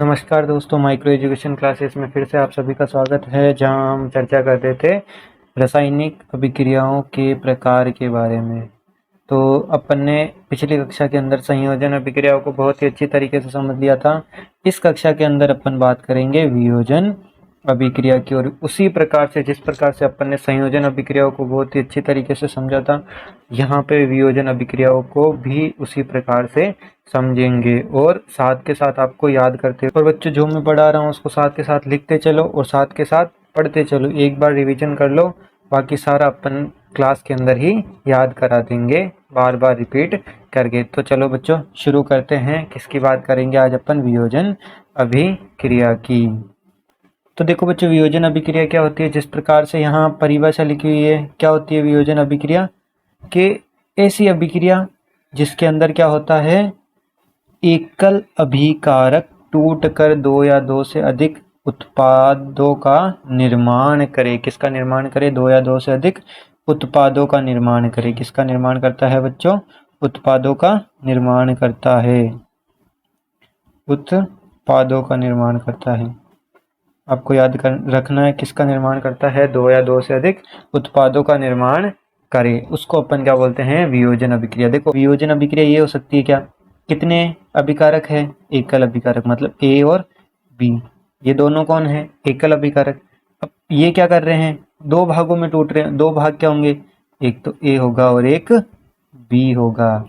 नमस्कार दोस्तों, micro education classes में फिर से आप सभी का स्वागत है, जहां हम चर्चा कर रहे थे रासायनिक अभिक्रियाओं के प्रकार के बारे में। तो अपन ने पिछली कक्षा के अंदर संयोजन अभिक्रियाओं को बहुत ही अच्छी तरीके से समझ लिया था। इस कक्षा के अंदर अपन बात करेंगे वियोजन अभिक्रिया की, और उसी प्रकार से जिस प्रकार से अपन ने संयोजन अभिक्रियाओं को बहुत ही अच्छी तरीके से समझा था, यहाँ पे वियोजन अभिक्रियाओं को भी उसी प्रकार से समझेंगे और साथ के साथ आपको याद करते और बच्चों जो मैं पढ़ा रहा हूँ उसको साथ के साथ लिखते चलो और साथ के साथ पढ़ते चलो। एक बार रिवीजन कर लो, बाकी सारा अपन क्लास के अंदर ही याद करा देंगे बार बार रिपीट करके। तो चलो बच्चों शुरू करते हैं। किसकी बात करेंगे आज अपन? वियोजन अभिक्रिया की। तो देखो बच्चों, वियोजन अभिक्रिया क्या होती है? जिस प्रकार से यहाँ परिभाषा लिखी हुई है, क्या होती है वियोजन अभिक्रिया? कि ऐसी अभिक्रिया जिसके अंदर क्या होता है, एकल अभिकारक टूटकर दो या दो से अधिक उत्पादों का निर्माण करे। किसका निर्माण करे? दो या दो से अधिक उत्पादों का निर्माण करे। किसका निर्माण करता है बच्चों? उत्पादों का निर्माण करता है। उत्पादों का निर्माण करता है। आपको याद रखना है किसका निर्माण करता है? दो या दो से अधिक उत्पादों का निर्माण करे, उसको अपन क्या बोलते हैं? वियोजन अभिक्रिया। देखो वियोजन अभिक्रिया ये हो सकती है क्या? कितने अभिकारक है? एकल अभिकारक, मतलब ए और बी, ये दोनों कौन है? एकल अभिकारक। अब ये क्या कर रहे हैं? दो भागों में टूट रहे हैं। दो भाग क्या होंगे? एक तो ए होगा और एक बी होगा।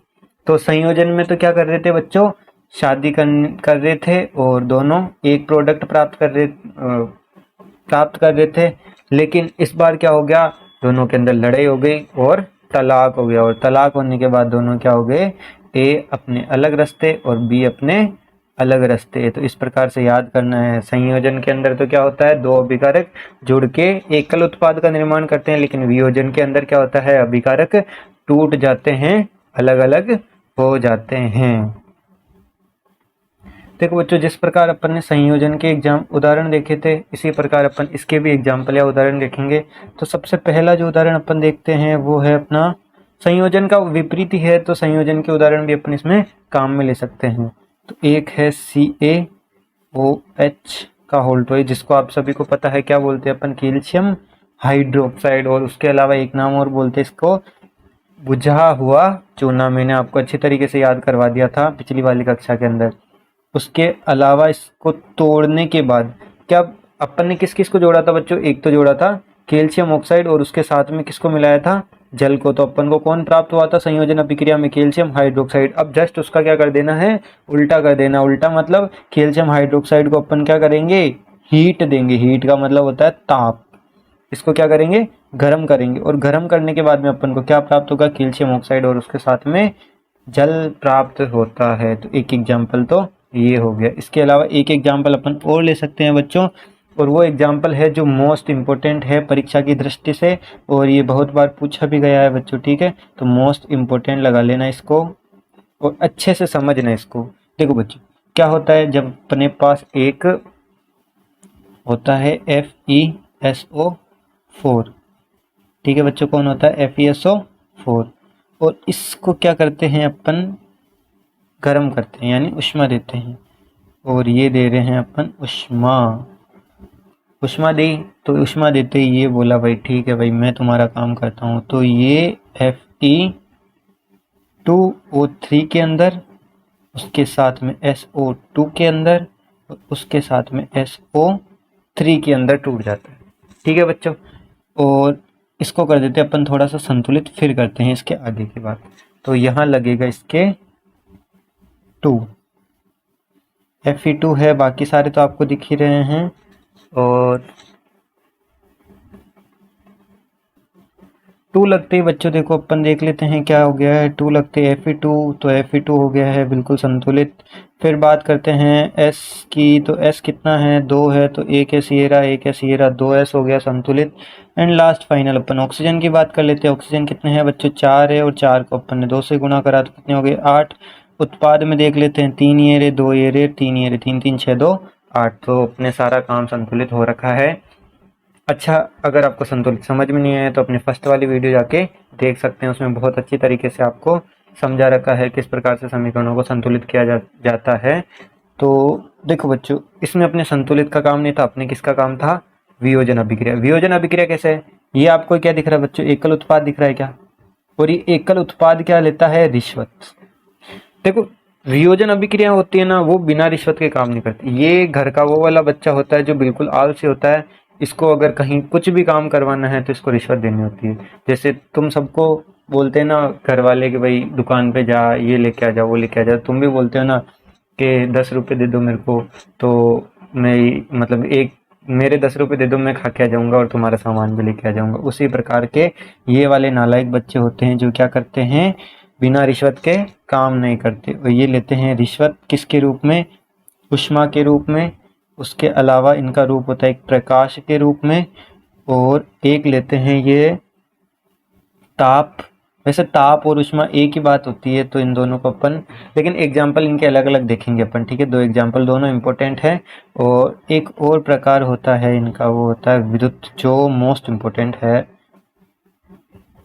तो संयोजन में तो क्या कर रहे थे बच्चों? शादी कर रहे थे और दोनों एक प्रोडक्ट प्राप्त कर रहे थे। लेकिन इस बार क्या हो गया? दोनों के अंदर लड़ाई हो गई और तलाक हो गया, और तलाक होने के बाद दोनों क्या हो गए? ए अपने अलग रास्ते और बी अपने अलग रास्ते। तो इस प्रकार से याद करना है। संयोजन के अंदर तो क्या होता है? दो अभिकारक जुड़ के एकल उत्पाद का निर्माण करते हैं, लेकिन वियोजन के अंदर क्या होता है? अभिकारक टूट जाते हैं, अलग अलग हो जाते हैं। देखो बच्चों, जिस प्रकार अपन ने संयोजन के उदाहरण देखे थे, इसी प्रकार अपन इसके भी एग्जाम्पल या उदाहरण देखेंगे। तो सबसे पहला जो उदाहरण अपन देखते हैं वो है अपना, संयोजन का विपरीत है तो संयोजन के उदाहरण भी अपन इसमें काम में ले सकते हैं। तो एक है CaOH का होल्टोइड, जिसको आप सभी को पता है क्या बोलते हैं अपन? Calcium hydroxide. और उसके अलावा एक नाम और बोलते हैं इसको, बुझा हुआ चूना। मैंने आपको अच्छी तरीके से याद करवा दिया था पिछली वाली कक्षा के अंदर। उसके अलावा इसको तोड़ने के बाद क्या अपन ने किस किस को जोड़ा था बच्चों? एक तो जोड़ा था कैल्शियम ऑक्साइड और उसके साथ में किसको मिलाया था? जल को। तो अपन को कौन प्राप्त हुआ था संयोजन अभिक्रिया में? Calcium hydroxide. अब जस्ट उसका क्या कर देना है? उल्टा कर देना। उल्टा मतलब कैल्शियम हाइड्रोक्साइड को अपन क्या करेंगे? हीट देंगे। हीट का मतलब होता है ताप। इसको क्या करेंगे? गर्म करेंगे, और गर्म करने के बाद में अपन को क्या प्राप्त होगा? कैल्शियम ऑक्साइड और उसके साथ में जल प्राप्त होता है। तो एक एग्जाम्पल तो ये हो गया। इसके अलावा एक एग्जाम्पल अपन और ले सकते हैं बच्चों, और वो एग्जाम्पल है जो मोस्ट इम्पोर्टेंट है परीक्षा की दृष्टि से, और ये बहुत बार पूछा भी गया है बच्चों, ठीक है? तो मोस्ट इम्पोर्टेंट लगा लेना इसको और अच्छे से समझना इसको। देखो बच्चों, क्या होता है जब अपने पास एक होता है FeSO4, ठीक है बच्चों? कौन होता है? FeSO4। और इसको क्या करते हैं अपन? गर्म करते हैं, यानी उष्मा देते हैं। और ये दे रहे हैं अपन उष्मा। उष्मा दी, तो उष्मा देते ही ये बोला भाई ठीक है भाई, मैं तुम्हारा काम करता हूँ। तो ये Fe2O3 के अंदर, उसके साथ में SO2 के अंदर, और उसके साथ में SO3 के अंदर टूट जाता है, ठीक है बच्चों? और इसको कर देते हैं अपन थोड़ा सा संतुलित, फिर करते हैं इसके आगे की बात। तो यहाँ लगेगा इसके 2, Fe2 है, बाकी सारे तो आपको दिख ही रहे हैं। और 2 लगते ही बच्चों देखो अपन देख लेते हैं क्या हो गया है। 2 लगते Fe2, तो Fe2 हो गया है बिल्कुल संतुलित। फिर बात करते हैं S की, तो S कितना है? 2 है, तो एक है सिएरा 2S हो गया संतुलित। And last final upon oxygen की बात कर लेते हैं। ऑक्सीजन कितने हैं बच्चों? 4 है, और 4 को अपन ने 2 से गुणा करा तो कितने हो गए? 8। उत्पाद में देख लेते हैं, 3 ये 2 ये 3 ये 3 3 6 2 8। तो अपने सारा काम संतुलित हो रखा है। अच्छा, अगर आपको संतुलित समझ में नहीं आया तो अपने फर्स्ट वाली वीडियो जाके देख सकते हैं, उसमें बहुत अच्छी तरीके से आपको समझा रखा है किस प्रकार से समीकरणों को संतुलित किया जाता है। तो देखो बच्चों, इसमें अपने संतुलित का काम नहीं था, अपने किसका काम था, वियोजन अभिक्रिया। वियोजन अभिक्रिया कैसे है, ये आपको क्या दिख रहा है बच्चों, एकल उत्पाद दिख रहा है क्या, और ये एकल उत्पाद क्या लेता है, रिश्वत। देखो वियोजन अभिक्रिया होती है ना, वो बिना रिश्वत के काम नहीं करती। ये घर का वो वाला बच्चा होता है जो बिल्कुल आलसी होता है, इसको अगर कहीं कुछ भी काम करवाना है तो इसको रिश्वत देनी होती है। जैसे तुम सबको बोलते हैं ना घर वाले कि भाई दुकान पे जा, ये लेके आ जा, वो लेके आ जा, तुम भी बोलते हो ना कि 10 रुपये दे दो मेरे को, तो मैं मतलब एक मेरे 10 रुपये दे दो, मैं खा के आ जाऊंगा और तुम्हारा सामान भी लेके आ जाऊंगा। उसी प्रकार के ये वाले नालायक बच्चे होते हैं जो क्या करते हैं, बिना रिश्वत के काम नहीं करते, और ये लेते हैं रिश्वत किसके रूप में, ऊष्मा के रूप में। उसके अलावा इनका रूप होता है एक प्रकाश के रूप में, और एक लेते हैं ये ताप। वैसे ताप और ऊष्मा एक ही बात होती है, तो इन दोनों को अपन, लेकिन एग्जाम्पल इनके अलग अलग देखेंगे अपन, ठीक है। दो एग्जाम्पल दोनों इंपॉर्टेंट है। और एक और प्रकार होता है इनका, वो होता है विद्युत, जो मोस्ट इम्पोर्टेंट है।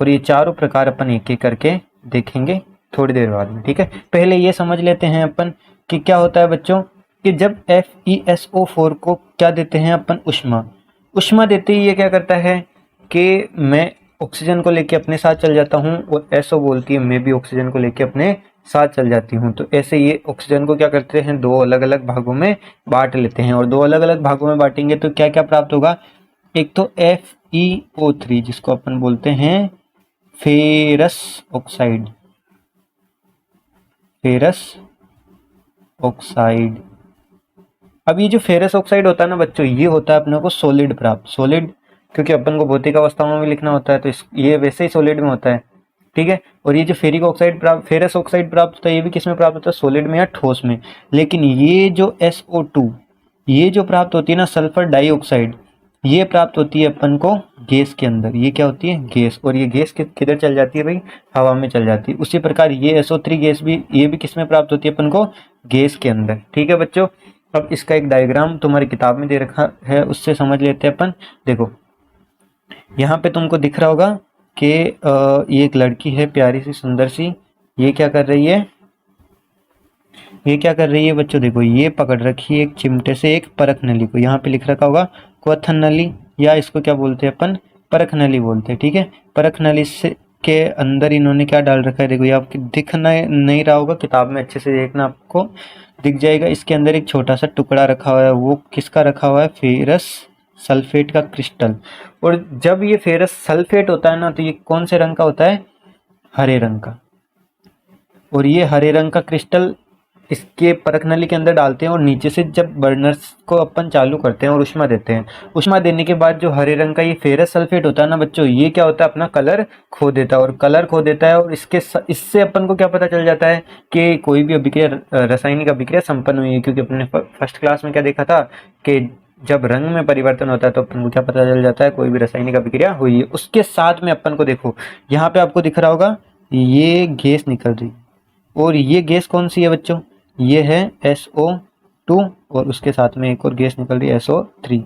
और ये चारों प्रकार अपन एक एक करके देखेंगे थोड़ी देर बाद में, ठीक है। पहले ये समझ लेते हैं अपन कि क्या होता है बच्चों, कि जब FeSO4 को क्या देते हैं अपन, ऊष्मा। ऊष्मा देते ही ये क्या करता है कि मैं ऑक्सीजन को लेके अपने साथ चल जाता हूँ, और SO बोलती है मैं भी ऑक्सीजन को लेके अपने साथ चल जाती हूँ। तो ऐसे ये ऑक्सीजन को क्या करते हैं, दो अलग अलग भागों में बांट लेते हैं, और दो अलग अलग भागों में बांटेंगे तो क्या क्या प्राप्त होगा, एक तो FeO3 जिसको अपन बोलते हैं फेरस ऑक्साइड, फेरस ऑक्साइड। अब ये जो फेरस ऑक्साइड होता है ना बच्चों, ये होता है अपने को सॉलिड प्राप्त, सॉलिड, क्योंकि अपन को भौतिक अवस्थाओं में भी लिखना होता है, तो ये वैसे ही सॉलिड में होता है, ठीक है। और ये जो फेरिक ऑक्साइड प्राप्त, फेरस ऑक्साइड प्राप्त होता है, ये भी किस में प्राप्त होता है, सॉलिड में या ठोस में। लेकिन ये जो SO2, ये जो प्राप्त होती है ना, सल्फर डाइऑक्साइड, ये प्राप्त होती है अपन को गैस के अंदर। ये क्या होती है, गैस। और ये गैस किधर चल जाती है भाई, हवा में चल जाती है। उसी प्रकार ये SO3 गैस भी, ये भी किस में प्राप्त होती है अपन को, गैस के अंदर, ठीक है बच्चों। अब इसका एक डायग्राम तुम्हारी किताब में दे रखा है, उससे समझ लेते हैं अपन। देखो यहाँ पे तुमको दिख रहा होगा कि ये एक लड़की है प्यारी सी सुंदर सी, ये क्या कर रही है, ये क्या कर रही है बच्चों, देखो ये पकड़ रखी है एक चिमटे से एक परख नली को। यहाँ पे लिख रखा होगा क्वथन नली, या इसको क्या बोलते हैं अपन, परख नली बोलते हैं, ठीक है। परख नली से के अंदर इन्होंने क्या डाल रखा है, देखो ये आपको दिखना नहीं रहा होगा, किताब में अच्छे से देखना, आपको दिख जाएगा। इसके अंदर एक छोटा सा टुकड़ा रखा हुआ है, वो किसका रखा हुआ है, फेरस सल्फेट का क्रिस्टल। और जब ये फेरस सल्फेट होता है ना, तो ये कौन से रंग का होता है, हरे रंग का। और ये हरे रंग का क्रिस्टल इसके परख नली के अंदर डालते हैं, और नीचे से जब बर्नर्स को अपन चालू करते हैं और ऊष्मा देते हैं, ऊष्मा देने के बाद जो हरे रंग का ये फेरस सल्फेट होता है ना बच्चों, ये क्या होता है, अपना कलर खो देता है, और कलर खो देता है। और इससे अपन को क्या पता चल जाता है कि कोई भी अभिक्रिया, रासायनिक अभिक्रिया संपन्न हुई है। क्योंकि अपने फर्स्ट क्लास में क्या देखा था कि जब रंग में परिवर्तन होता है तो अपन को क्या पता चल जाता है, कोई भी रासायनिक अभिक्रिया हुई है। उसके साथ में अपन को देखो, यहाँ पे आपको दिख रहा होगा ये गैस निकल रही, और ये गैस कौन सी है बच्चों, ये है SO2, और उसके साथ में एक और गैस निकल रही है SO3।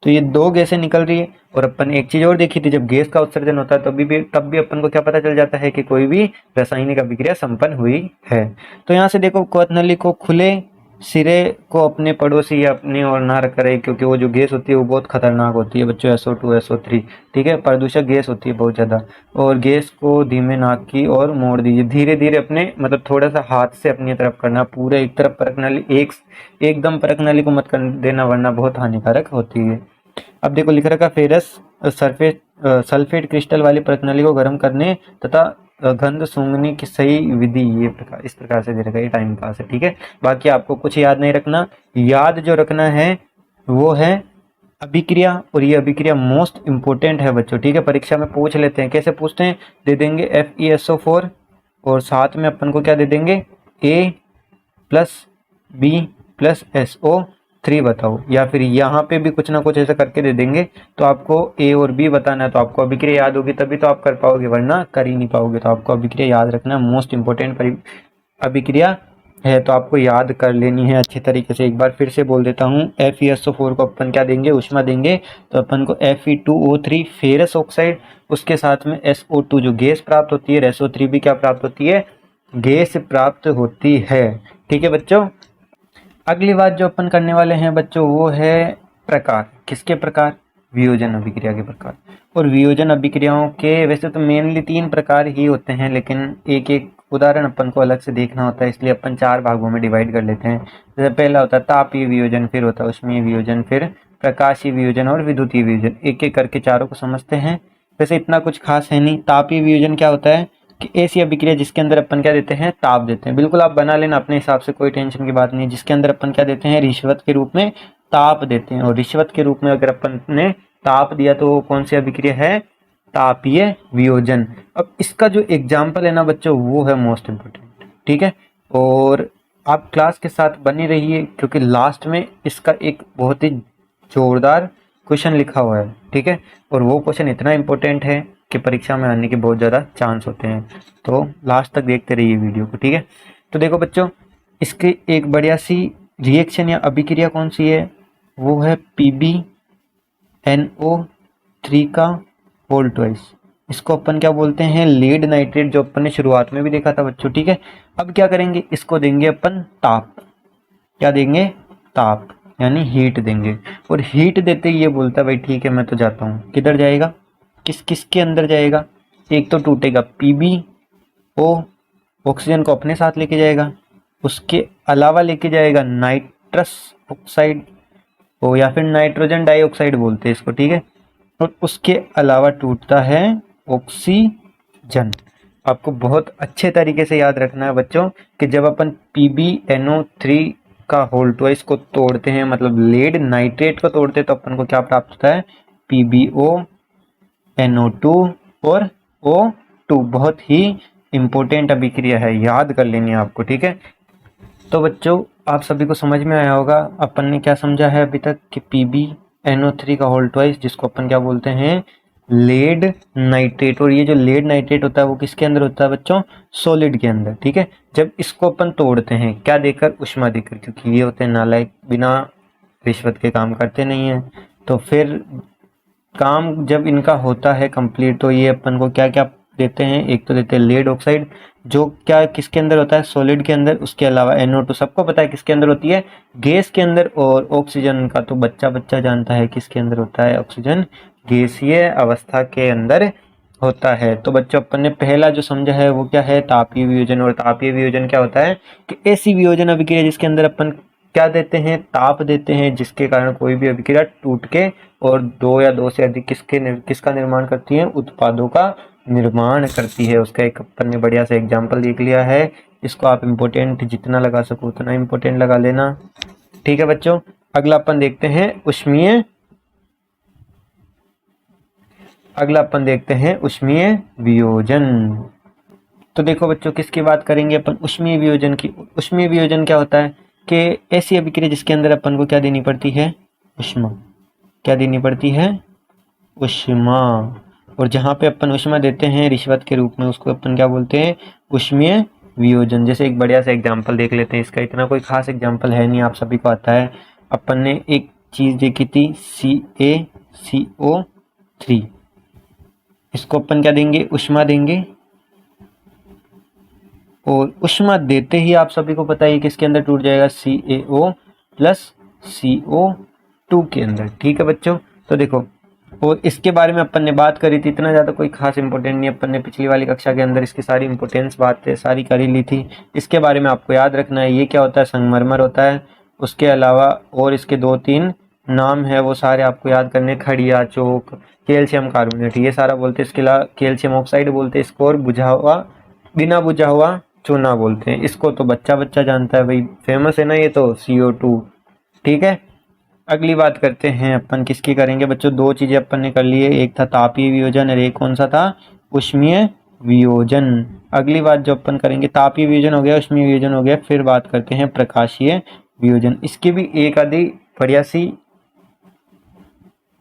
तो ये दो गैसें निकल रही है। और अपन एक चीज और देखी थी, जब गैस का उत्सर्जन होता है तब भी अपन को क्या पता चल जाता है कि कोई भी रासायनिक अभिक्रिया संपन्न हुई है। तो यहाँ से देखो क्वथनली को खुले सिरे को अपने पड़ोसी या अपनी ओर ना करे, क्योंकि वो जो गैस होती है वो बहुत खतरनाक होती है बच्चों, SO2 SO3, ठीक है, प्रदूषक गैस होती है बहुत ज़्यादा। और गैस को धीमे नाक की ओर मोड़ दीजिए, धीरे धीरे अपने मतलब थोड़ा सा हाथ से अपनी तरफ करना, पूरे एक तरफ परख नली, एकदम परख नली को मत कर देना, वरना बहुत हानिकारक होती है। अब देखो लिख रखा फेरस सल्फेट क्रिस्टल वाली परख नली को गर्म करने तथा गंध सूंघने की सही विधि ये इस प्रकार से दे रखा है। ये टाइम पास है, ठीक है। बाकी आपको कुछ याद नहीं रखना, याद जो रखना है वो है अभिक्रिया, और ये अभिक्रिया मोस्ट इंपोर्टेंट है बच्चों, ठीक है। परीक्षा में पूछ लेते हैं, कैसे पूछते हैं, दे देंगे FeSO4 और साथ में अपन को क्या दे देंगे, A प्लस B+SO3 बताओ, या फिर यहाँ पे भी कुछ ना कुछ ऐसा करके दे देंगे। तो आपको A और B बताना है, तो आपको अभिक्रिया याद होगी तभी तो आप कर पाओगे, वरना कर ही नहीं पाओगे। तो आपको अभिक्रिया याद रखना, मोस्ट इंपोर्टेंट अभिक्रिया है, तो आपको याद कर लेनी है अच्छी तरीके से। एक बार फिर से बोल देता हूँ, FeSO4 को अपन क्या देंगे, ऊष्मा देंगे, तो अपन को Fe2O3 फेरस ऑक्साइड, उसके साथ में SO2 जो गैस प्राप्त होती है, SO3 भी क्या प्राप्त होती है, गैस प्राप्त होती है, ठीक है बच्चों। अगली बात जो अपन करने वाले हैं बच्चों वो है प्रकार। किसके प्रकार? वियोजन अभिक्रिया के प्रकार। और वियोजन अभिक्रियाओं के वैसे तो मेनली 3 प्रकार ही होते हैं, लेकिन एक एक उदाहरण अपन को अलग से देखना होता है, इसलिए अपन 4 भागों में डिवाइड कर लेते हैं। जैसे पहला होता है तापीय वियोजन, फिर होता है उष्मीय वियोजन, फिर प्रकाशीय वियोजन और विद्युतीय वियोजन। एक एक करके चारों को समझते हैं। वैसे इतना कुछ खास है नहीं। तापीय वियोजन क्या होता है कि ऐसी अभिक्रिया जिसके अंदर अपन क्या देते हैं, ताप देते हैं। बिल्कुल आप बना लेना अपने हिसाब से, कोई टेंशन की बात नहीं। जिसके अंदर अपन क्या देते हैं, रिश्वत के रूप में ताप देते हैं। और रिश्वत के रूप में अगर अपन ने ताप दिया तो वो कौन सी अभिक्रिया है? तापीय वियोजन। अब इसका जो एग्जाम्पल है ना बच्चों वो है मोस्ट इम्पोर्टेंट, ठीक है। और आप क्लास के साथ बने रहिए, क्योंकि लास्ट में इसका एक बहुत ही जोरदार क्वेश्चन लिखा हुआ है, ठीक है। और वो क्वेश्चन इतना इम्पोर्टेंट है कि परीक्षा में आने के बहुत ज़्यादा चांस होते हैं। तो लास्ट तक देखते रहिए वीडियो को, ठीक है। तो देखो बच्चों, इसकी एक बढ़िया सी रिएक्शन या अभिक्रिया कौन सी है, वो है PbNO3 का होल ट्वाइस। इसको अपन क्या बोलते हैं, लीड नाइट्रेट, जो अपन ने शुरुआत में भी देखा था बच्चों, ठीक है। अब क्या करेंगे, इसको देंगे अपन ताप। क्या देंगे? ताप, यानी हीट देंगे। और हीट देते ही ये बोलता है भाई ठीक है मैं तो जाता हूँ। किधर जाएगा? किस किस के अंदर जाएगा? एक तो टूटेगा PbO, ऑक्सीजन को अपने साथ लेके जाएगा। उसके अलावा लेके जाएगा नाइट्रस ऑक्साइड, ओ या फिर नाइट्रोजन डाइऑक्साइड बोलते हैं इसको, ठीक है। और उसके अलावा टूटता है ऑक्सीजन। आपको बहुत अच्छे तरीके से याद रखना है बच्चों कि जब अपन PbNO3 का होल ट्वाइस को तोड़ते हैं, मतलब लेड नाइट्रेट को तोड़ते हैं, तो अपन को क्या प्राप्त होता है? PbO, NO2 और O2। बहुत ही इंपॉर्टेंट अभिक्रिया है, याद कर लेनी है आपको, ठीक है। तो बच्चों आप सभी को समझ में आया होगा अपन ने क्या समझा है अभी तक कि PbNO3 का होल ट्वाइस, जिसको अपन क्या बोलते हैं, लेड नाइट्रेट। और ये जो लेड नाइट्रेट होता है वो किसके अंदर होता है बच्चों? सॉलिड के अंदर, ठीक है। जब इसको अपन तोड़ते हैं क्या देकर? उष्मा देकर, क्योंकि ये होते हैं नालायक, बिना रिश्वत के काम करते नहीं है। तो फिर काम जब इनका होता है कंप्लीट, तो ये अपन को क्या क्या देते हैं? एक तो देते हैं लेड ऑक्साइड, जो क्या किसके अंदर होता है? सॉलिड के अंदर। उसके अलावा NO2 सबको पता है किसके अंदर होती है? गैस के अंदर। और ऑक्सीजन का तो बच्चा बच्चा जानता है किसके अंदर होता है? ऑक्सीजन गैसीय अवस्था के अंदर होता है। तो बच्चों अपन ने पहला जो समझा है वो क्या है? तापीय वियोजन। और तापीय वियोजन क्या होता है कि ऐसी वियोजन अभिक्रिया जिसके अंदर अपन क्या देते हैं? ताप देते हैं, जिसके कारण कोई भी अभिक्रिया टूट के और 2 या 2 से अधिक किसका निर्माण करती है? उत्पादों का निर्माण करती है। उसका एक अपन ने बढ़िया सा एग्जाम्पल देख लिया है। इसको आप इम्पोर्टेंट जितना लगा सको उतना इम्पोर्टेंट लगा लेना, ठीक है बच्चों। अगला अपन देखते हैं उष्मीय उष्मीय वियोजन। तो देखो बच्चों किसकी बात करेंगे अपन? उष्मीय वियोजन की। उष्मीय वियोजन क्या होता है कि ऐसी अभिक्रिया जिसके अंदर अपन को क्या देनी पड़ती है? उष्मा। क्या देनी पड़ती है? उष्मा। और जहाँ पे अपन उष्मा देते हैं रिश्वत के रूप में, उसको अपन क्या बोलते हैं? उष्मीय वियोजन। जैसे एक बढ़िया सा एग्जाम्पल देख लेते हैं। इसका इतना कोई खास एग्जाम्पल है नहीं, आप सभी को आता है। अपन ने एक चीज देखी थी CaCO3, इसको अपन क्या देंगे? उष्मा देंगे। और उष्मा देते ही आप सभी को पता है किसके अंदर टूट जाएगा? CaO प्लस CO2 के अंदर, ठीक है बच्चों। तो देखो, और इसके बारे में अपन ने बात करी थी, इतना ज़्यादा कोई खास इंपॉर्टेंट नहीं। अपन ने पिछली वाली कक्षा के अंदर इसकी सारी इंपॉर्टेंस बातें सारी कर ही ली थी। इसके बारे में आपको याद रखना है, ये क्या होता है? संगमरमर होता है। उसके अलावा और इसके 2-3 नाम है, वो सारे आपको याद करने। खड़िया, चौक, कैल्शियम कार्बोनेट, ये सारा बोलते हैं। इसके अलावा कैल्शियम ऑक्साइड बोलते हैं इसको। और बुझा हुआ, बिना बुझा हुआ चूना बोलते हैं इसको। तो बच्चा बच्चा जानता है भाई, फेमस है ना ये तो, CO2, ठीक है। अगली बात करते हैं अपन किसकी करेंगे बच्चों? 2 चीजें अपन ने कर ली है, एक था तापीय वियोजन और एक कौन सा था? उष्मीय वियोजन। अगली बात जो अपन करेंगे, तापीय वियोजन हो गया, उष्मीय वियोजन हो गया, फिर बात करते हैं प्रकाशीय वियोजन। इसकी भी एक आधी बढ़िया सी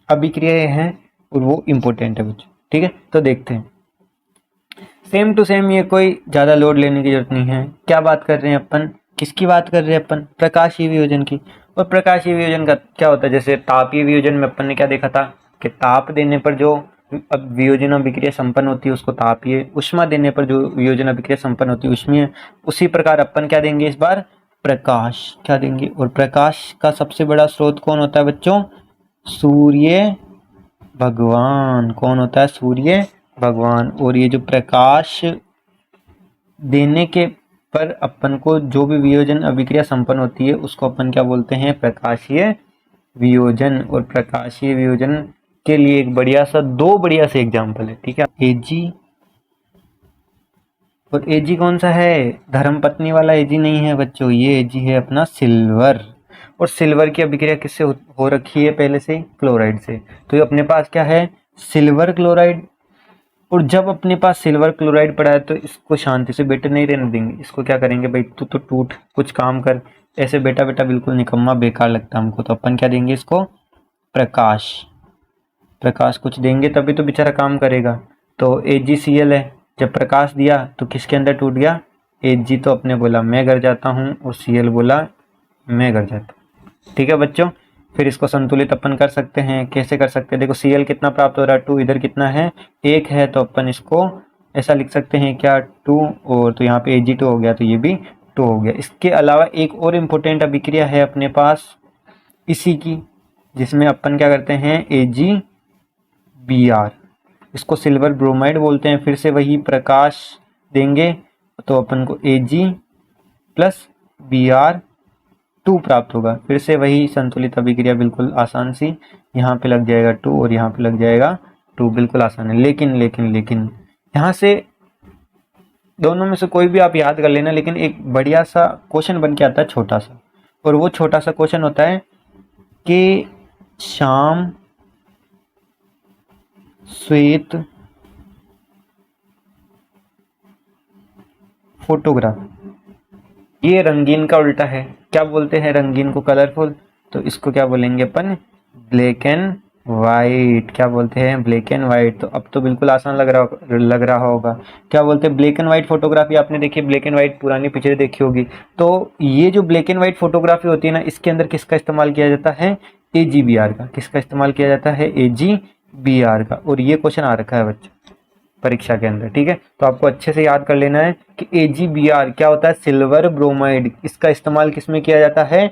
अभिक्रियाएं हैं और वो इम्पोर्टेंट है बच्चों, ठीक है। तो देखते हैं, सेम टू सेम, ये कोई ज़्यादा लोड लेने की जरूरत नहीं है। क्या बात कर रहे हैं अपन? किसकी बात कर रहे हैं अपन? प्रकाशीय वियोजन की। और प्रकाशीय वियोजन का क्या होता है? जैसे तापीय वियोजन में अपन ने क्या देखा था कि ताप देने पर जो अब वियोजन अभिक्रिया संपन्न होती है उसको तापीय, उष्मा देने पर जो वियोजन अभिक्रिया संपन्न होती है उष्मीय। उसी प्रकार अपन क्या देंगे इस बार? प्रकाश क्या देंगे, और प्रकाश का सबसे बड़ा स्रोत कौन होता है बच्चों, सूर्य भगवान। कौन होता है, सूर्य भगवान। और ये जो प्रकाश देने के पर अपन को जो भी वियोजन अभिक्रिया संपन्न होती है उसको अपन क्या बोलते हैं, प्रकाशीय वियोजन। और प्रकाशीय वियोजन के लिए एक दो बढ़िया से एग्जाम्पल है, ठीक है। एजी, और एजी कौन सा है, धर्मपत्नी वाला एजी नहीं है बच्चों, ये एजी है अपना सिल्वर। और सिल्वर की अभिक्रिया किससे हो रखी है पहले से, क्लोराइड से। तो ये अपने पास क्या है, सिल्वर क्लोराइड। और जब अपने पास सिल्वर क्लोराइड पड़ा है तो इसको शांति से बेटे नहीं रहने देंगे, इसको क्या करेंगे भाई, तू तो टूट कुछ काम कर। ऐसे बेटा बेटा बिल्कुल निकम्मा बेकार लगता है हमको, तो अपन क्या देंगे इसको, प्रकाश। प्रकाश कुछ देंगे तभी तो बेचारा काम करेगा। तो AgCl है, जब प्रकाश दिया तो किसके अंदर टूट गया, Ag तो अपने बोला मैं गर जाता हूँ और Cl बोला मैं गर जाता हूँ, ठीक है बच्चों। फिर इसको संतुलित अपन कर सकते हैं, कैसे कर सकते हैं, देखो Cl कितना प्राप्त हो रहा है 2, इधर कितना है 1 है, तो अपन इसको ऐसा लिख सकते हैं क्या 2, और तो यहाँ पे Ag2 हो गया, तो ये भी 2 हो गया। इसके अलावा एक और इम्पोर्टेंट अभिक्रिया है अपने पास इसी की, जिसमें अपन क्या करते हैं AgBr, इसको सिल्वर ब्रोमाइड बोलते हैं। फिर से वही प्रकाश देंगे तो अपन को Ag+Br2 प्राप्त होगा। फिर से वही संतुलित अभिक्रिया, बिल्कुल आसान सी, यहाँ पे लग जाएगा 2 और यहाँ पे लग जाएगा 2, बिल्कुल आसान है। लेकिन लेकिन लेकिन यहाँ से दोनों में से कोई भी आप याद कर लेना, लेकिन एक बढ़िया सा क्वेश्चन बन के आता है छोटा सा, और वो छोटा सा क्वेश्चन होता है कि श्याम श्वेत फोटोग्राफ, ये रंगीन का उल्टा है, क्या बोलते हैं रंगीन को, कलरफुल, तो इसको क्या बोलेंगे अपन, ब्लैक एंड वाइट। क्या बोलते हैं, ब्लैक एंड वाइट। तो अब तो बिल्कुल आसान लग रहा होगा। क्या बोलते हैं, ब्लैक एंड वाइट फोटोग्राफी, आपने देखी ब्लैक एंड वाइट पुरानी पिक्चर देखी होगी। तो ये जो ब्लैक एंड वाइट फोटोग्राफी होती है ना, इसके अंदर किसका इस्तेमाल किया जाता है, AgBr का। किसका इस्तेमाल किया जाता है, AgBr का। और ये क्वेश्चन आ रखा है बच्चों परीक्षा के अंदर, ठीक है। तो आपको अच्छे से याद कर लेना है कि AgBr क्या होता है, सिल्वर ब्रोमाइड। इसका इस्तेमाल किसमें किया जाता है,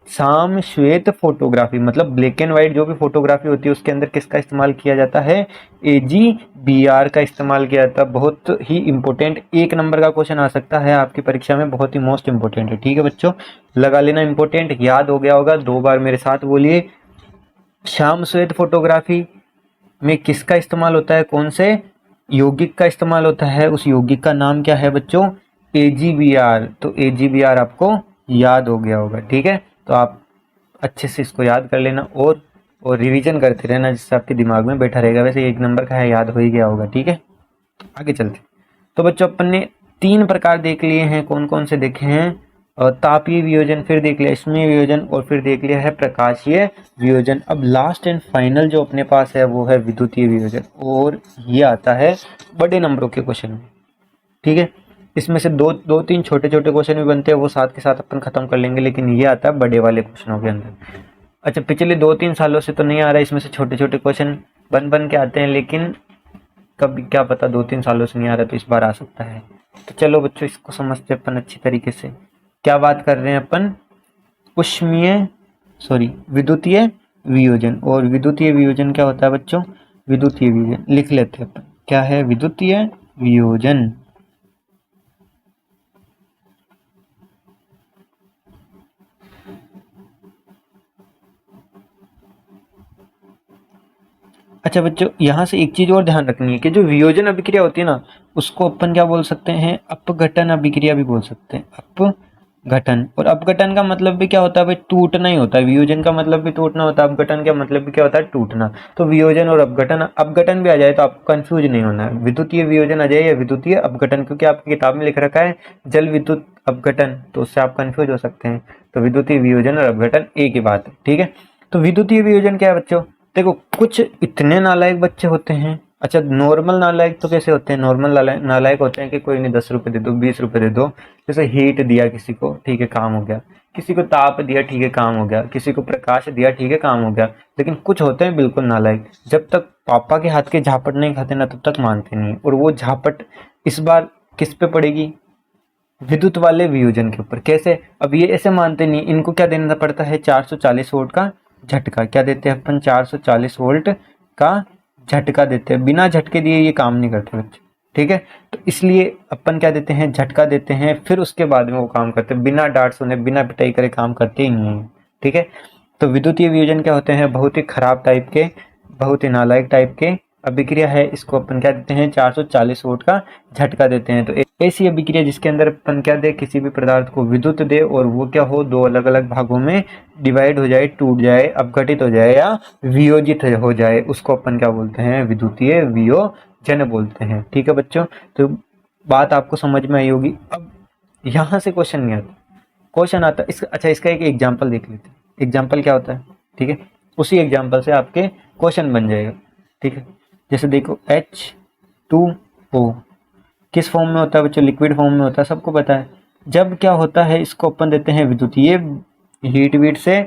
श्याम श्वेत फोटोग्राफी, मतलब ब्लैक एंड व्हाइट जो भी फोटोग्राफी होती है उसके अंदर किसका इस्तेमाल किया जाता है, AgBr का इस्तेमाल किया जाता है। बहुत ही इंपॉर्टेंट 1 नंबर का क्वेश्चन आ सकता है आपकी परीक्षा में, बहुत ही मोस्ट इंपॉर्टेंट है, ठीक है बच्चों, लगा लेना इंपॉर्टेंट, याद हो गया होगा। 2 बार मेरे साथ बोलिए, श्याम श्वेत फोटोग्राफी में किसका इस्तेमाल होता है, कौन से यौगिक का इस्तेमाल होता है, उस यौगिक का नाम क्या है बच्चों, AgBr। तो AgBr आपको याद हो गया होगा, ठीक है। तो आप अच्छे से इसको याद कर लेना और रिवीजन करते रहना, जिससे आपके दिमाग में बैठा रहेगा। वैसे 1 नंबर का है, याद हो ही गया होगा, ठीक है। आगे चलते, तो बच्चों अपन ने 3 प्रकार देख लिए हैं, कौन कौन से देखे हैं, तापीय वियोजन, फिर देख लिया इसमें वियोजन, और फिर देख लिया है प्रकाशीय वियोजन। अब लास्ट एंड फाइनल जो अपने पास है वो है विद्युतीय वियोजन, और ये आता है बड़े नंबरों के क्वेश्चन में, ठीक है। इसमें से दो तीन छोटे छोटे क्वेश्चन भी बनते हैं, वो साथ के साथ अपन खत्म कर लेंगे, लेकिन ये आता है बड़े वाले क्वेश्चनों के अंदर। अच्छा, पिछले 2-3 सालों से तो नहीं आ रहा है, इसमें से छोटे छोटे क्वेश्चन बन के आते हैं, लेकिन कभी क्या पता 2-3 सालों से नहीं आ रहा तो इस बार आ सकता है। तो चलो बच्चों, इसको समझते अपन अच्छी तरीके से। क्या बात कर रहे हैं अपन, विद्युतीय वियोजन। और विद्युतीय वियोजन क्या होता है बच्चों, विद्युतीय वियोजन लिख लेते हैं अपन, क्या है विद्युतीय वियोजन। अच्छा बच्चों, यहाँ से एक चीज और ध्यान रखनी है कि जो वियोजन अभिक्रिया होती है ना, उसको अपन क्या बोल सकते हैं, अपघटन अभिक्रिया भी बोल सकते हैं, अपघटन। और अपघटन का मतलब भी क्या होता है भाई, टूटना ही होता है। वियोजन का मतलब भी टूटना होता है, अपघटन का मतलब भी क्या होता है, टूटना। तो वियोजन और अपघटन भी आ जाए तो आपको कंफ्यूज नहीं होना है, विद्युतीय वियोजन आ जाए या विद्युतीय अपघटन, क्योंकि आपकी किताब में लिख रखा है जल विद्युत अपघटन, तो उससे आप कंफ्यूज हो सकते हैं। तो विद्युतीय वियोजन और अपघटन एक ही बात है, ठीक है। तो विद्युतीय वियोजन क्या है बच्चों, देखो कुछ इतने नालायक बच्चे होते हैं। अच्छा, नॉर्मल नालायक तो कैसे होते हैं, नॉर्मल नालायक होते हैं कि कोई नहीं 10 रुपए दे दो, 20 रुपए दे दो। जैसे हीट दिया किसी को, ठीक है काम हो गया, किसी को ताप दिया, ठीक है काम हो गया, किसी को प्रकाश दिया, ठीक है काम हो गया। लेकिन कुछ होते हैं बिल्कुल नालायक, जब तक पापा के हाथ के झापट नहीं खाते ना तब तक मानते नहीं। और वो झापट इस बार किस पे पड़ेगी, विद्युत वाले वियोजन के ऊपर। कैसे? अब ये ऐसे मानते नहीं, इनको क्या देना पड़ता है, 440 वोल्ट का झटका। क्या देते हैं अपन? 440 वोल्ट का झटका देते हैं। बिना झटके दिए ये काम नहीं करते बच्चे, ठीक है। तो इसलिए अपन क्या देते हैं, झटका देते हैं, फिर उसके बाद में वो काम करते हैं। बिना डांट सुने, बिना पिटाई करे काम करते ही नहीं है, ठीक है। तो विद्युतीय वियोजन क्या होते हैं? बहुत ही खराब टाइप के, बहुत ही नालायक टाइप के अभिक्रिया है। इसको अपन क्या देते हैं, 440 वोल्ट का झटका देते हैं। तो ऐसी अभिक्रिया जिसके अंदर अपन क्या दे, किसी भी पदार्थ को विद्युत दे और वो क्या हो, दो अलग अलग भागों में डिवाइड हो जाए, टूट जाए, अपघटित हो जाए या वियोजित हो जाए, उसको अपन क्या बोलते हैं, विद्युतीय वियोजन बोलते हैं, ठीक है बच्चों। तो बात आपको समझ में आई होगी। अब यहाँ से क्वेश्चन नहीं आता, क्वेश्चन आता है अच्छा, इसका एक एग्जाम्पल देख लेते हैं। एग्जाम्पल क्या होता है, ठीक है, उसी एग्जाम्पल से आपके क्वेश्चन बन जाएगा, ठीक है। जैसे देखो H2O किस फॉर्म में होता है बच्चों? लिक्विड फॉर्म में होता है, सबको पता है। जब क्या होता है, इसको अपन देते हैं विद्युत, ये हीट बीट से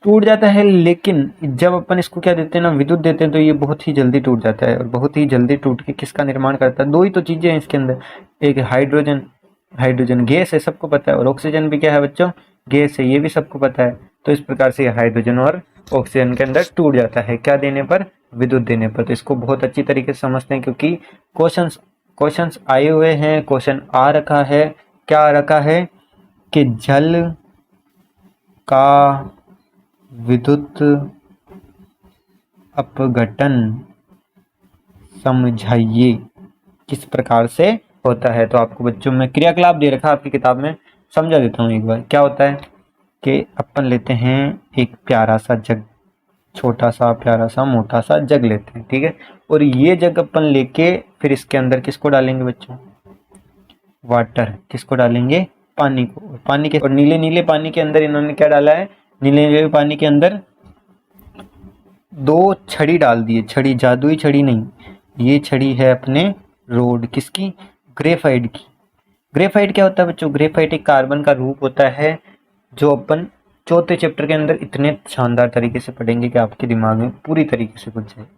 टूट जाता है, लेकिन जब अपन इसको क्या देते हैं ना, विद्युत देते हैं, तो ये बहुत ही जल्दी टूट जाता है। और बहुत ही जल्दी टूट के किसका निर्माण करता है? दो ही तो चीजें हैं इसके अंदर, एक हाइड्रोजन, हाइड्रोजन गैस है, सबको पता है, और ऑक्सीजन भी क्या है बच्चों, गैस है, ये भी सबको पता है। तो इस प्रकार से हाइड्रोजन और ऑक्सीजन के अंदर टूट जाता है, क्या देने पर? विद्युत देने पर। तो इसको बहुत अच्छी तरीके से समझते हैं, क्योंकि क्वेश्चंस आए हुए हैं, क्वेश्चन आ रखा है, क्या आ रखा है कि जल का विद्युत अपघटन समझाइए किस प्रकार से होता है। तो आपको बच्चों में क्रियाकलाप दे रखा है आपकी किताब में, समझा देता हूँ एक बार। क्या होता है कि अपन लेते हैं एक प्यारा सा जग, छोटा सा प्यारा सा मोटा सा जग लेते हैं, ठीक है। और ये जग अपन लेके फिर इसके अंदर किसको डालेंगे बच्चों? वाटर। किसको डालेंगे? पानी को। पानी के, और नीले नीले पानी के अंदर इन्होंने क्या डाला है? नीले नीले पानी के अंदर दो छड़ी डाल दिए। छड़ी जादुई छड़ी नहीं, ये छड़ी है अपने रोड, किसकी? ग्रेफाइट की। ग्रेफाइट क्या होता है बच्चों? ग्रेफाइट एक कार्बन का रूप होता है, जो अपन चौथे चैप्टर के अंदर इतने शानदार तरीके से पढ़ेंगे कि आपके दिमाग में पूरी तरीके से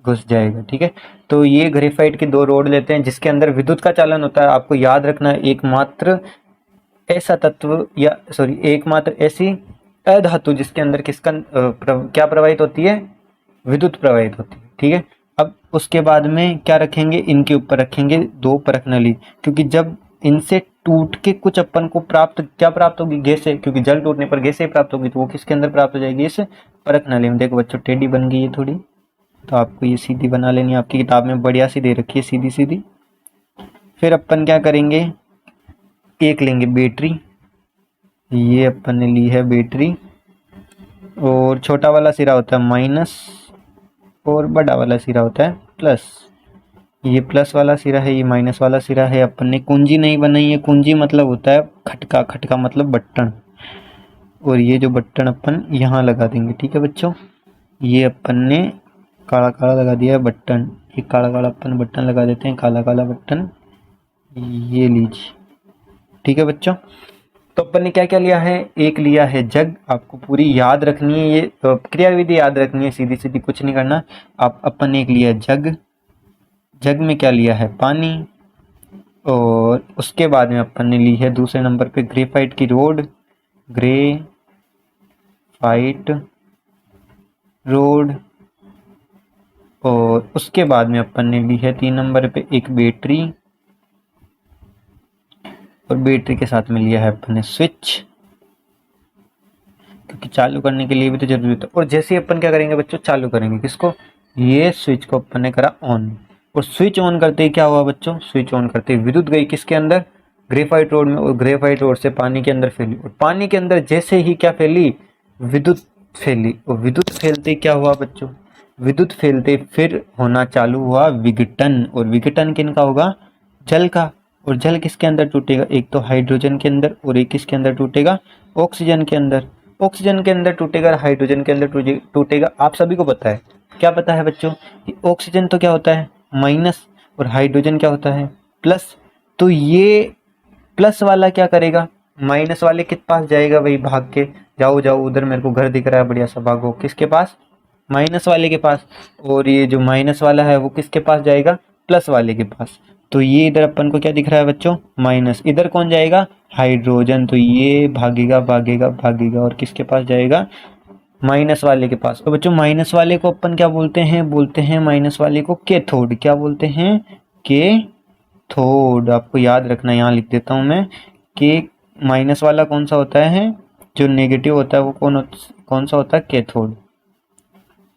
घुस जाएगा, ठीक है। तो ये ग्रेफाइट के दो रोड लेते हैं, जिसके अंदर विद्युत का चालन होता है। आपको याद रखना है, एकमात्र ऐसा तत्व या सॉरी एकमात्र ऐसी अधातु जिसके अंदर किसका क्या प्रवाहित होती है? विद्युत प्रवाहित होती है, ठीक है। अब उसके बाद में क्या रखेंगे? इनके ऊपर रखेंगे दो परख नली, क्योंकि जब इनसे टूट के कुछ अपन को प्राप्त क्या प्राप्त होगी? गैसें, क्योंकि जल टूटने पर गैसें प्राप्त होगी, तो वो किसके अंदर प्राप्त हो जाएगी? इस परख नली में। देखो बच्चों, टेढ़ी बन गई है थोड़ी, तो आपको ये सीधी बना लेनी है। आपकी किताब में बढ़िया सी दे रखी है, सीधी सीधी। फिर अपन क्या करेंगे, एक लेंगे बैटरी, ये अपन ने ली है बैटरी, और छोटा वाला सिरा होता है माइनस और बड़ा वाला सिरा होता है प्लस। ये प्लस वाला सिरा है, ये माइनस वाला सिरा है। अपन ने कुंजी नहीं बनाई है, कुंजी मतलब होता है खटका, खटका मतलब बटन, और ये जो बटन अपन यहाँ लगा देंगे, ठीक है बच्चों। ये अपन ने काला काला लगा दिया है बटन, ये काला काला अपन बटन लगा देते हैं, काला काला बटन, ये लीजिए, ठीक है बच्चों। तो अपन ने क्या क्या लिया है? एक लिया है जग, आपको पूरी याद रखनी है, ये क्रियाविधि याद रखनी है, सीधी सीधी कुछ नहीं करना। आप अपन ने एक लिया जग, जग में क्या लिया है? पानी, और उसके बाद में अपन ने ली है दूसरे नंबर पे ग्रेफाइट की रोड, ग्रेफाइट रोड, और उसके बाद में अपन ने ली है 3 नंबर पे एक बैटरी, और बैटरी के साथ में लिया है अपन ने स्विच, क्योंकि चालू करने के लिए भी तो जरूरी होता है। और जैसे ही अपन क्या करेंगे बच्चों, चालू करेंगे किसको? ये स्विच को अपन ने करा ऑन, और स्विच ऑन करते ही क्या हुआ बच्चों? स्विच ऑन करते ही विद्युत गई किसके अंदर? ग्रेफाइट रोड में, और ग्रेफाइट रोड से पानी के अंदर फैली, और पानी के अंदर जैसे ही क्या फैली? विद्युत फैली, और विद्युत फैलते क्या हुआ बच्चों? विद्युत फैलते फिर होना चालू हुआ विघटन, और विघटन किनका होगा? जल का। और जल किसके अंदर टूटेगा? एक तो हाइड्रोजन के अंदर, और एक किसके अंदर टूटेगा? ऑक्सीजन के अंदर। ऑक्सीजन के अंदर टूटेगा, हाइड्रोजन के अंदर टूटेगा। आप सभी को पता है, क्या पता है बच्चों? ऑक्सीजन तो क्या होता है? माइनस, और हाइड्रोजन क्या होता है? प्लस। तो ये प्लस वाला क्या करेगा? माइनस वाले के पास जाएगा, वही भाग के, जाओ जाओ उधर, मेरे को घर दिख रहा है बढ़िया सा, भागो किसके पास? माइनस वाले के पास। और ये जो माइनस वाला है वो किसके पास जाएगा? प्लस वाले के पास। तो ये इधर अपन को क्या दिख रहा है बच्चों, माइनस। इधर कौन जाएगा, हाइड्रोजन, तो ये भागेगा भागेगा भागेगा और किसके पास जाएगा, माइनस वाले के पास। तो बच्चों माइनस वाले को अपन क्या बोलते हैं, बोलते हैं माइनस वाले को कैथोड। क्या बोलते हैं, कैथोड। आपको याद रखना, यहाँ लिख देता हूँ मैं कि माइनस वाला कौन सा होता है, जो नेगेटिव होता है वो कौन सा होता है, कैथोड।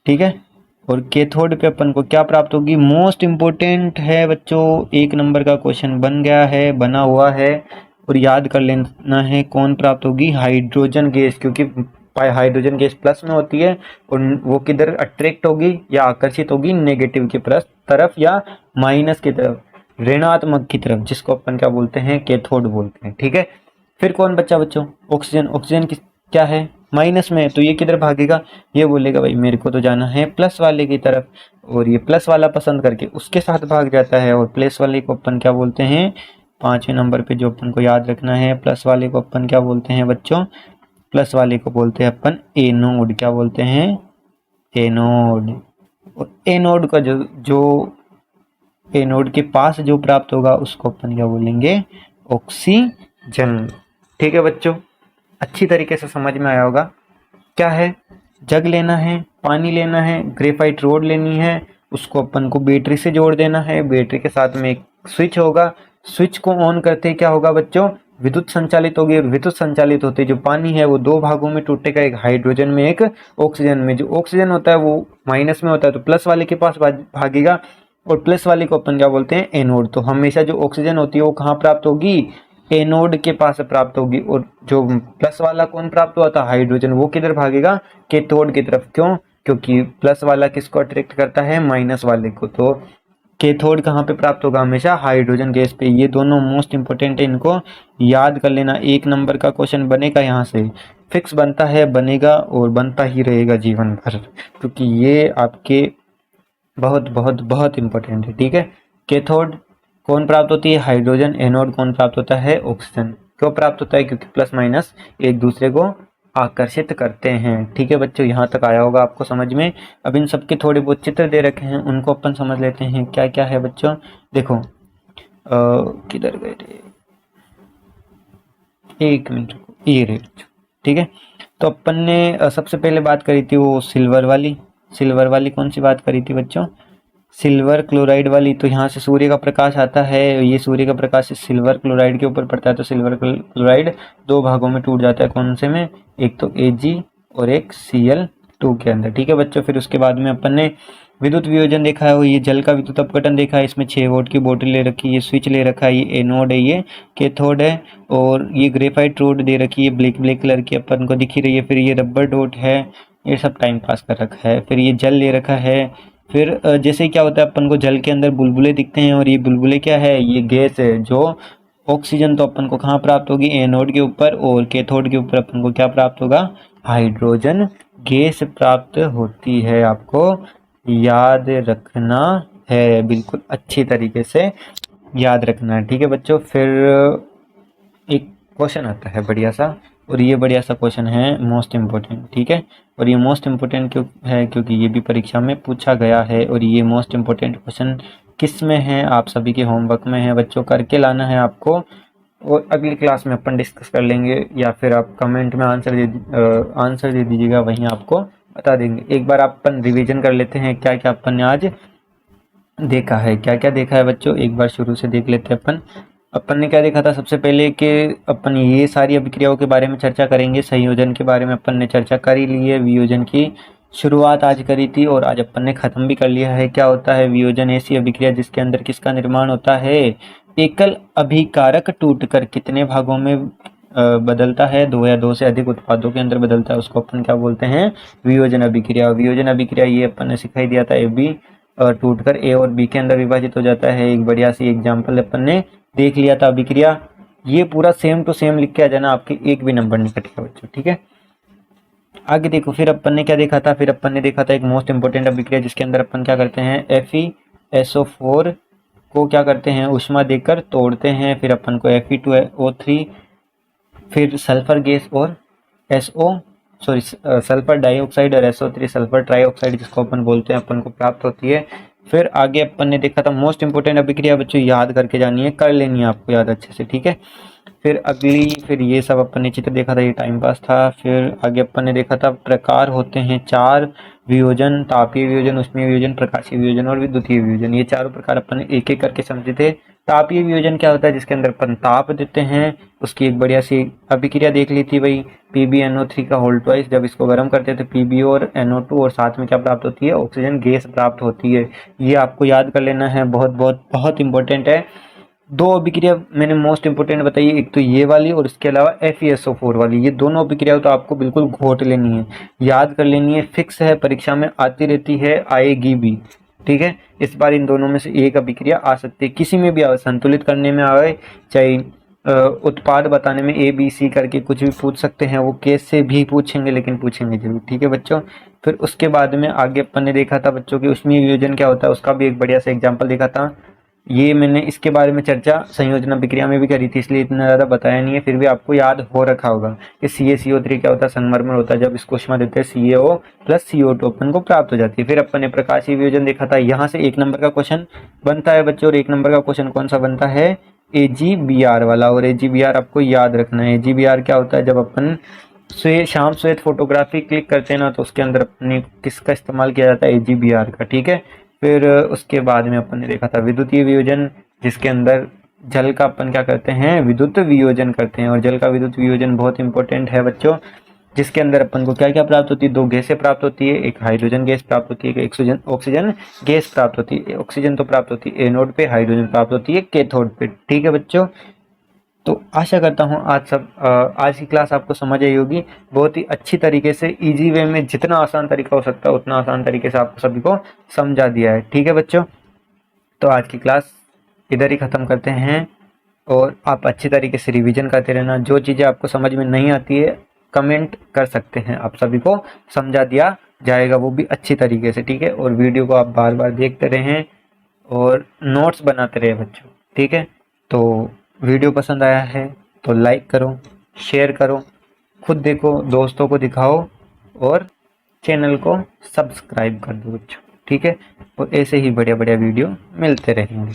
ठीक है, और कैथोड पे अपन को क्या प्राप्त होगी, मोस्ट इम्पोर्टेंट है बच्चों, 1 नंबर का क्वेश्चन बन गया है, बना हुआ है, और याद कर लेना है कौन प्राप्त होगी, हाइड्रोजन गैस। क्योंकि हाइड्रोजन गैस प्लस में होती है और वो किधर अट्रैक्ट होगी या आकर्षित होगी, नेगेटिव की तरफ या माइनस की तरफ, ऋणात्मक की तरफ, जिसको अपन क्या बोलते हैं, कैथोड बोलते हैं। ठीक है, फिर कौन बच्चा बच्चों, ऑक्सीजन। ऑक्सीजन क्या है, माइनस में है, तो ये किधर भागेगा, ये बोलेगा भाई मेरे को तो जाना है प्लस वाले की तरफ, और ये प्लस वाला पसंद करके उसके साथ भाग जाता है। और प्लस वाले को अपन क्या बोलते हैं, 5वें नंबर पे जो अपन को याद रखना है, प्लस वाले को अपन क्या बोलते हैं बच्चों, प्लस वाले को बोलते हैं अपन एनोड। क्या बोलते हैं, एनोड। और एनोड का जो एनोड के पास जो प्राप्त होगा उसको अपन क्या बोलेंगे, ऑक्सीजन। ठीक है बच्चों, अच्छी तरीके से समझ में आया होगा। क्या है, जग लेना है, पानी लेना है, ग्रेफाइट रोड लेनी है, उसको अपन को बैटरी से जोड़ देना है, बैटरी के साथ में एक स्विच होगा, स्विच को ऑन करते ही क्या होगा बच्चों, विद्युत संचालित होगी, और विद्युत संचालित होते जो पानी है वो 2 भागों में टूटेगा, एक हाइड्रोजन में एक ऑक्सीजन में। जो ऑक्सीजन होता है वो माइनस में होता है, तो प्लस वाले के पास भागेगा, और प्लस वाले को अपन क्या बोलते हैं, एनोड। तो हमेशा जो ऑक्सीजन होती है वो कहाँ प्राप्त होगी, एनोड के पास प्राप्त होगी, और जो प्लस वाला कौन प्राप्त हुआ था, हाइड्रोजन, वो किधर भागेगा, कैथोड की तरफ। क्यों, क्योंकि प्लस वाला किसको अट्रैक्ट करता है, माइनस वाले को। तो कैथोड कहाँ पे प्राप्त होगा, हमेशा हाइड्रोजन गैस पे। ये दोनों मोस्ट इंपोर्टेंट है, इनको याद कर लेना। 1 नंबर का क्वेश्चन बनेगा, यहाँ से फिक्स बनता है, बनेगा और बनता ही रहेगा जीवन भर, क्योंकि ये आपके बहुत बहुत बहुत इंपॉर्टेंट है। ठीक है, कैथोड कौन प्राप्त होती है, हाइड्रोजन। एनोड कौन प्राप्त होता है, ऑक्सीजन। क्यों प्राप्त होता है, क्योंकि प्लस माइनस एक दूसरे को आकर्षित करते हैं। ठीक है बच्चों, यहाँ तक आया होगा आपको समझ में। अब इन सबके थोड़े बहुत चित्र दे रखे हैं, उनको अपन समझ लेते हैं क्या क्या है बच्चों। देखो किधर गए थे, 1 मिनट, ये रहे बच्चों। ठीक है, तो अपन ने सबसे पहले बात करी थी वो सिल्वर वाली कौन सी बात करी थी बच्चों, सिल्वर क्लोराइड वाली। तो यहाँ से सूर्य का प्रकाश आता है, ये सूर्य का प्रकाश सिल्वर क्लोराइड के ऊपर पड़ता है, तो सिल्वर क्लोराइड 2 भागों में टूट जाता है। कौन से में, एक तो Ag और एक Cl2 के अंदर। ठीक है बच्चों, फिर उसके बाद में अपन ने विद्युत वियोजन देखा है, वो ये जल का विद्युत अपघटन देखा है। इसमें 6 वोल्ट की बोतल ले रखी है, ये स्विच ले रखा है, ये एनोड है, ये कैथोड है, और ये ग्रेफाइट रोड दे रखी है, ब्लैक कलर की अपन को दिखी रही है। फिर ये रबर डॉट है, ये सब टाइम पास कर रखा है। फिर ये जल ले रखा है। फिर जैसे क्या होता है, अपन को जल के अंदर बुलबुले दिखते हैं, और ये बुलबुले क्या है, ये गैस है। जो ऑक्सीजन तो अपन को कहाँ प्राप्त होगी, एनोड के ऊपर, और कैथोड के ऊपर अपन को क्या प्राप्त होगा, हाइड्रोजन गैस प्राप्त होती है। आपको याद रखना है, बिल्कुल अच्छी तरीके से याद रखना है। ठीक है बच्चों, फिर एक क्वेश्चन आता है बढ़िया सा, और ये बढ़िया सा क्वेश्चन है मोस्ट इम्पोर्टेंट। ठीक है, और ये मोस्ट इम्पोर्टेंट क्यों है, क्योंकि ये भी परीक्षा में पूछा गया है। और ये मोस्ट इम्पोर्टेंट क्वेश्चन किस में है, आप सभी के होमवर्क में है बच्चों, करके लाना है आपको, और अगली क्लास में अपन डिस्कस कर लेंगे, या फिर आप कमेंट में आंसर दे दीजिएगा, वहीं आपको बता देंगे। एक बार अपन रिवीजन कर लेते हैं क्या क्या अपन ने आज देखा है। क्या क्या देखा है बच्चों, एक बार शुरू से देख लेते हैं। अपन ने क्या देखा था, सबसे पहले कि अपन ये सारी अभिक्रियाओं के बारे में चर्चा करेंगे। संयोजन के बारे में अपन ने चर्चा कर ही ली है, वियोजन की शुरुआत आज करी थी, और आज अपन ने खत्म भी कर लिया है। क्या होता है वियोजन, ऐसी अभिक्रिया जिसके अंदर किसका निर्माण होता है, एकल अभिकारक टूटकर कितने भागों में बदलता है, 2 या 2 से अधिक उत्पादों के अंदर बदलता है, उसको अपन क्या बोलते हैं, वियोजन अभिक्रिया। वियोजन अभिक्रिया ये अपन ने सिखाई दिया था, AB टूटकर A और B के अंदर विभाजित हो जाता है। एक बढ़िया सी एग्जाम्पल अपन ने देख लिया था अभिक्रिया। ये पूरा सेम टू सेम लिख के आ जाना, आपके एक भी नंबर नहीं कटेगा बच्चों। ठीक है, आगे देखो, फिर अपन ने क्या देखा था, फिर अपन ने देखा था एक मोस्ट इंपोर्टेंट अभिक्रिया जिसके अंदर अपन क्या करते हैं, FeSO4 को क्या करते हैं, उष्मा देकर तोड़ते हैं। फिर अपन को Fe2O3, फिर सल्फर गैस और सल्फर डाइऑक्साइड और SO3 सल्फर ट्राइऑक्साइड जिसको अपन बोलते हैं, अपन को प्राप्त होती है। फिर आगे अपन ने देखा था मोस्ट इंपोर्टेंट अभिक्रिया बच्चों याद करके जानी है, कर लेनी है आपको याद अच्छे से, ठीक है। फिर ये सब अपन ने चित्र देखा था, ये टाइम पास था। फिर आगे अपन ने देखा था प्रकार होते हैं 4, वियोजन, तापीय वियोजन, उष्मीय वियोजन, प्रकाशीय वियोजन और विद्युतीय वियोजन। ये चारों प्रकार अपन ने एक एक करके समझे थे। तापीय वियोजन क्या होता है, जिसके अंदर अपन ताप देते हैं, उसकी एक बढ़िया सी अभिक्रिया देख ली थी भाई, PbNO3 का होल ट्वाइस, जब इसको गर्म करते हैं तो PbO और NO2 और साथ में क्या प्राप्त होती है, ऑक्सीजन गैस प्राप्त होती है। ये आपको याद कर लेना है, बहुत बहुत बहुत इंपॉर्टेंट है। 2 अभिक्रिया मैंने मोस्ट इंपोर्टेंट बताई, एक तो ये वाली और इसके अलावा FeSO4 वाली। ये दोनों अभिक्रिया तो आपको बिल्कुल घोट लेनी है, याद कर लेनी है, फिक्स है, परीक्षा में आती रहती है, आएगी भी, ठीक है। इस बार इन दोनों में से एक अभिक्रिया आ सकती है, किसी में भी आवे, संतुलित करने में आवे, चाहे उत्पाद बताने में ABC करके कुछ भी पूछ सकते हैं, वो केस से भी पूछेंगे, लेकिन पूछेंगे जरूर, ठीक है बच्चों। फिर उसके बाद में आगे अपन ने देखा था बच्चों की उष्मीय वियोजन क्या होता है, उसका भी एक बढ़िया सा एग्जाम्पल देखा था। ये मैंने इसके बारे में चर्चा संयोजन अभिक्रिया में भी करी थी, इसलिए इतना ज़्यादा बताया नहीं है, फिर भी आपको याद हो रखा होगा कि CaCO3 क्या होता है, संगमरमर होता है, जब इसको उष्मा देते हैं CaO प्लस CO2 अपन को प्राप्त हो जाती है। फिर अपन ने प्रकाशीय वियोजन देखा था, यहाँ से 1 नंबर का क्वेश्चन बनता है बच्चों, और 1 नंबर का क्वेश्चन कौन सा बनता है, AgBr वाला। और AgBr आपको याद रखना है। AgBr क्या होता है, जब अपन शाम श्वेत फोटोग्राफी क्लिक करते हैं ना, तो उसके अंदर अपने किसका इस्तेमाल किया जाता है, AgBr का, ठीक है। फिर उसके बाद में अपन ने देखा था विद्युतीय वियोजन, जिसके अंदर जल का अपन क्या करते हैं, विद्युत वियोजन करते हैं। और जल का विद्युत वियोजन बहुत इंपॉर्टेंट है बच्चों, जिसके अंदर अपन को क्या क्या प्राप्त होती है, 2 गैसें प्राप्त होती है, एक हाइड्रोजन गैस प्राप्त होती है, एक ऑक्सीजन गैस प्राप्त होती है। ऑक्सीजन तो प्राप्त होती है एनोड पे, हाइड्रोजन प्राप्त होती है कैथोड पे, ठीक है बच्चों। तो आशा करता हूँ आज की क्लास आपको समझ आई होगी, बहुत ही अच्छी तरीके से इजी वे में, जितना आसान तरीका हो सकता है उतना आसान तरीके से आपको सभी को समझा दिया है, ठीक है बच्चों। तो आज की क्लास इधर ही ख़त्म करते हैं, और आप अच्छी तरीके से रिवीजन करते रहना। जो चीज़ें आपको समझ में नहीं आती है कमेंट कर सकते हैं, आप सभी को समझा दिया जाएगा, वो भी अच्छी तरीके से, ठीक है। और वीडियो को आप बार बार देखते रहें और नोट्स बनाते रहे बच्चों, ठीक है। तो वीडियो पसंद आया है तो लाइक करो, शेयर करो, खुद देखो, दोस्तों को दिखाओ, और चैनल को सब्सक्राइब कर दो बच्चों, ठीक है। और ऐसे ही बढ़िया बढ़िया वीडियो मिलते रहेंगे।